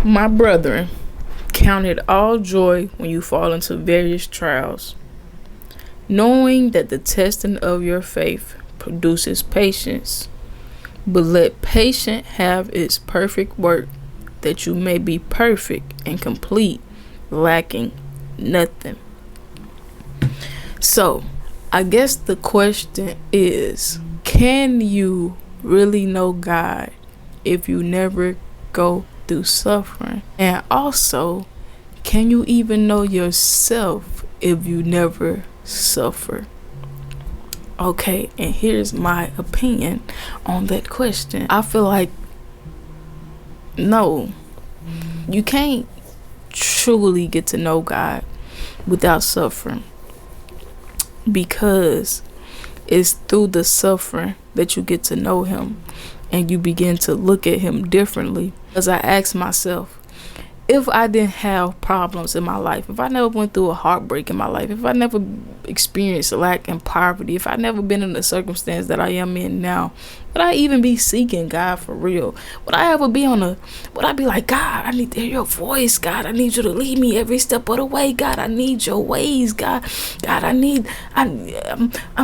My brethren, count it all joy when you fall into various trials, knowing that the testing of your faith produces patience. But let patience have its perfect work, that you may be perfect and complete, lacking nothing. So, I guess the question is, can you really know God if you never go through suffering? And also, can you even know yourself if you never suffer? Okay, and here's my opinion on that question. I feel like no, you can't truly get to know God without suffering, because it's through the suffering that you get to know him and you begin to look at him differently. As I ask myself, if I didn't have problems in my life, if I never went through a heartbreak in my life, if I never experienced lack and poverty, if I never been in the circumstance that I am in now, would I even be seeking God for real? Would I be like, God, I need to hear your voice. God, I need you to lead me every step of the way. God, I need your ways. God, I'm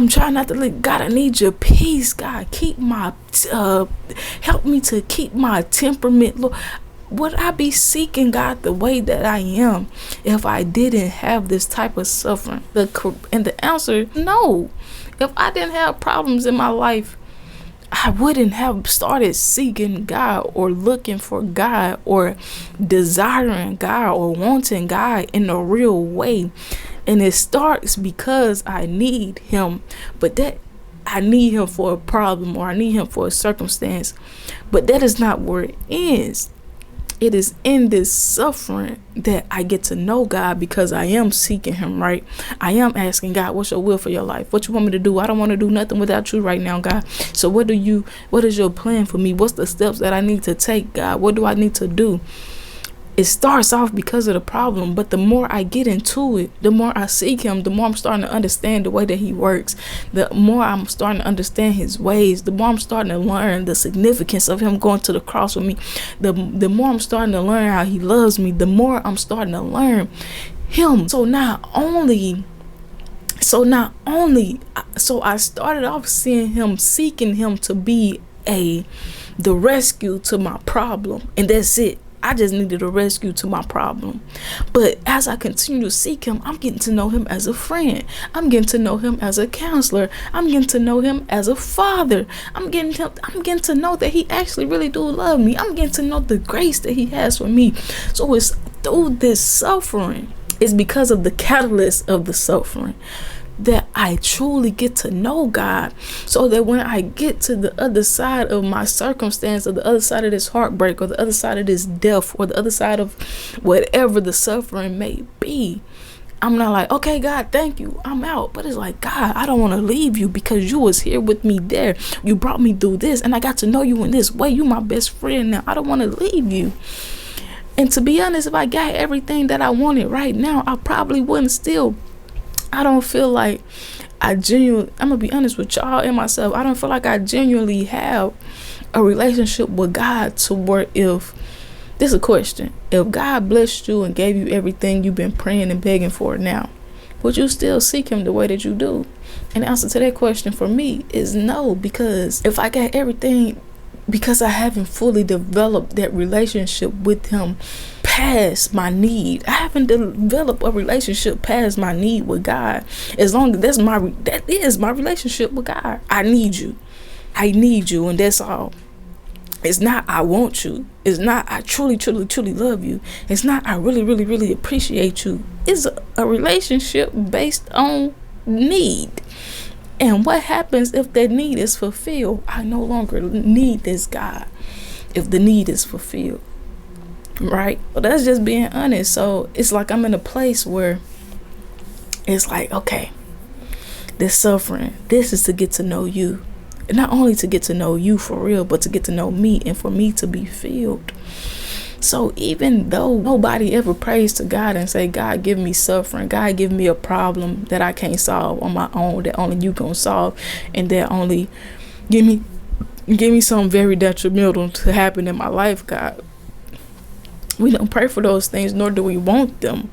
trying not to let, God, I need your peace. God, help me to keep my temperament, Lord. Would I be seeking God the way that I am if I didn't have this type of suffering? And the answer, no. If I didn't have problems in my life, I wouldn't have started seeking God or looking for God or desiring God or wanting God in a real way. And it starts because I need him, but that I need him for a problem or I need him for a circumstance, but that is not where it ends. It is in this suffering that I get to know God, because I am seeking him, right? I am asking God, what's your will for your life? What you want me to do? I don't want to do nothing without you right now, God. So what is your plan for me? What's the steps that I need to take, God? What do I need to do? It starts off because of the problem, but the more I get into it, the more I seek him, the more I'm starting to understand the way that he works. The more I'm starting to understand his ways, the more I'm starting to learn the significance of him going to the cross with me. The more I'm starting to learn how he loves me, the more I'm starting to learn him. So I started off seeking him to be the rescue to my problem, and that's it. I just needed a rescue to my problem. But as I continue to seek him, I'm getting to know him as a friend. I'm getting to know him as a counselor. I'm getting to know him as a father. I'm getting to know that he actually really do love me. I'm getting to know the grace that he has for me. So it's through this suffering, it's because of the catalyst of the suffering, that I truly get to know God, so that when I get to the other side of my circumstance, or the other side of this heartbreak, or the other side of this death, or the other side of whatever the suffering may be, I'm not like, okay, God, thank you, I'm out. But it's like, God, I don't want to leave you, because you was here with me there. You brought me through this, and I got to know you in this way. You my best friend now. I don't want to leave you. And to be honest, if I got everything that I wanted right now, I probably wouldn't still. I don't feel like I'm gonna be honest with y'all and myself, I don't feel like I genuinely have a relationship with God to where, if this is a question, if God blessed you and gave you everything you've been praying and begging for now, would you still seek him the way that you do? And the answer to that question for me is no, because if I got everything, because I haven't fully developed that relationship with him past my need. I haven't developed a relationship past my need with God. As long as that is my relationship with God. I need you, and that's all. It's not I want you. It's not I truly love you. It's not I really appreciate you. It's a relationship based on need. And what happens if that need is fulfilled? I no longer need this God if the need is fulfilled. Right? Well, that's just being honest. So it's like I'm in a place where it's like, okay, this suffering, this is to get to know you. And not only to get to know you for real, but to get to know me and for me to be filled. So even though nobody ever prays to God and say, God, give me suffering, God, give me a problem that I can't solve on my own, that only you gonna solve, and that only give me something very detrimental to happen in my life, God. We don't pray for those things, nor do we want them.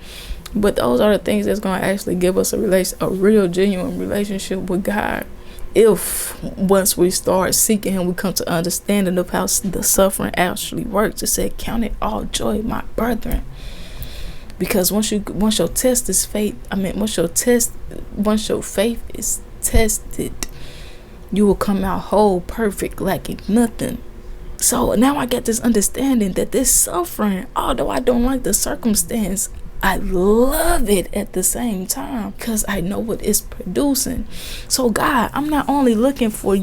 But those are the things that's going to actually give us a real, genuine relationship with God. If once we start seeking him, we come to understanding of how the suffering actually works. It said, count it all joy, my brethren. Because once your faith is tested, you will come out whole, perfect, lacking nothing. So now I get this understanding that this suffering, although I don't like the circumstance, I love it at the same time because I know what it's producing. So God, I'm not only looking for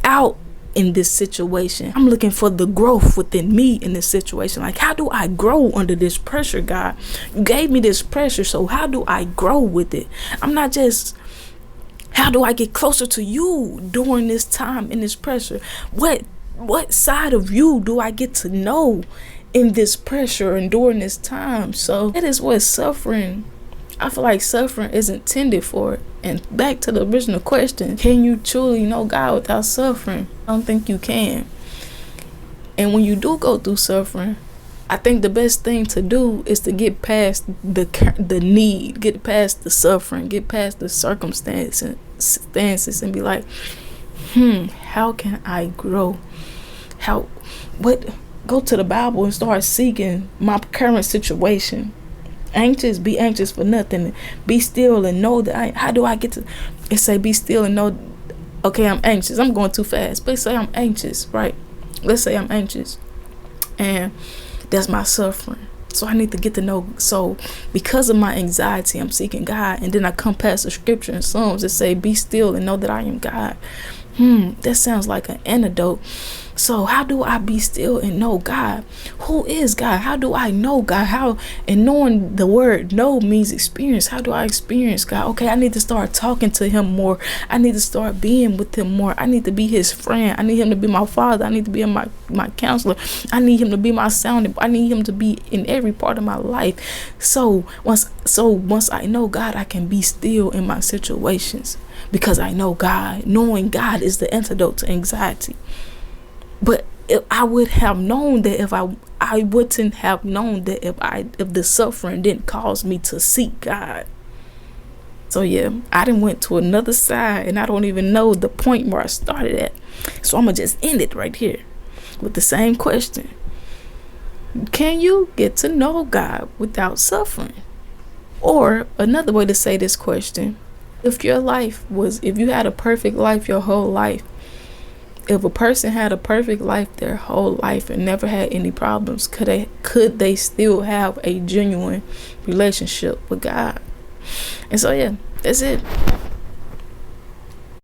out in this situation, I'm looking for the growth within me in this situation. Like, how do I grow under this pressure, God? You gave me this pressure, so how do I grow with it? I'm not just, how do I get closer to you during this time in this pressure? What side of you do I get to know in this pressure and during this time? So that is what suffering, I feel like suffering is intended for. And back to the original question, can you truly know God without suffering? I don't think you can. And when you do go through suffering, I think the best thing to do is to get past the need, get past the suffering, get past the circumstances and be like, how can I grow? Go to the Bible and start seeking my current situation. Be anxious for nothing. Be still and know that how do I get to it? Say be still and know, okay, I'm anxious. I'm going too fast. But say I'm anxious, right? Let's say I'm anxious. And that's my suffering. So I need to get to know. So because of my anxiety, I'm seeking God. And then I come past the scripture in Psalms that say, be still and know that I am God. That sounds like an antidote. So how do I be still and know God? Who is God? How do I know God? And knowing the word know means experience. How do I experience God? Okay, I need to start talking to him more. I need to start being with him more. I need to be his friend. I need him to be my father. I need to be my counselor. I need him to be my sounding. I need him to be in every part of my life. So once I know God, I can be still in my situations because I know God. Knowing God is the antidote to anxiety. But if I would have known that I wouldn't have known that if the suffering didn't cause me to seek God. So yeah, I done went to another side and I don't even know the point where I started at. So I'm gonna just end it right here with the same question. Can you get to know God without suffering? Or another way to say this question, if you had a perfect life your whole life, if a person had a perfect life their whole life and never had any problems, could they still have a genuine relationship with God? And so yeah, that's it.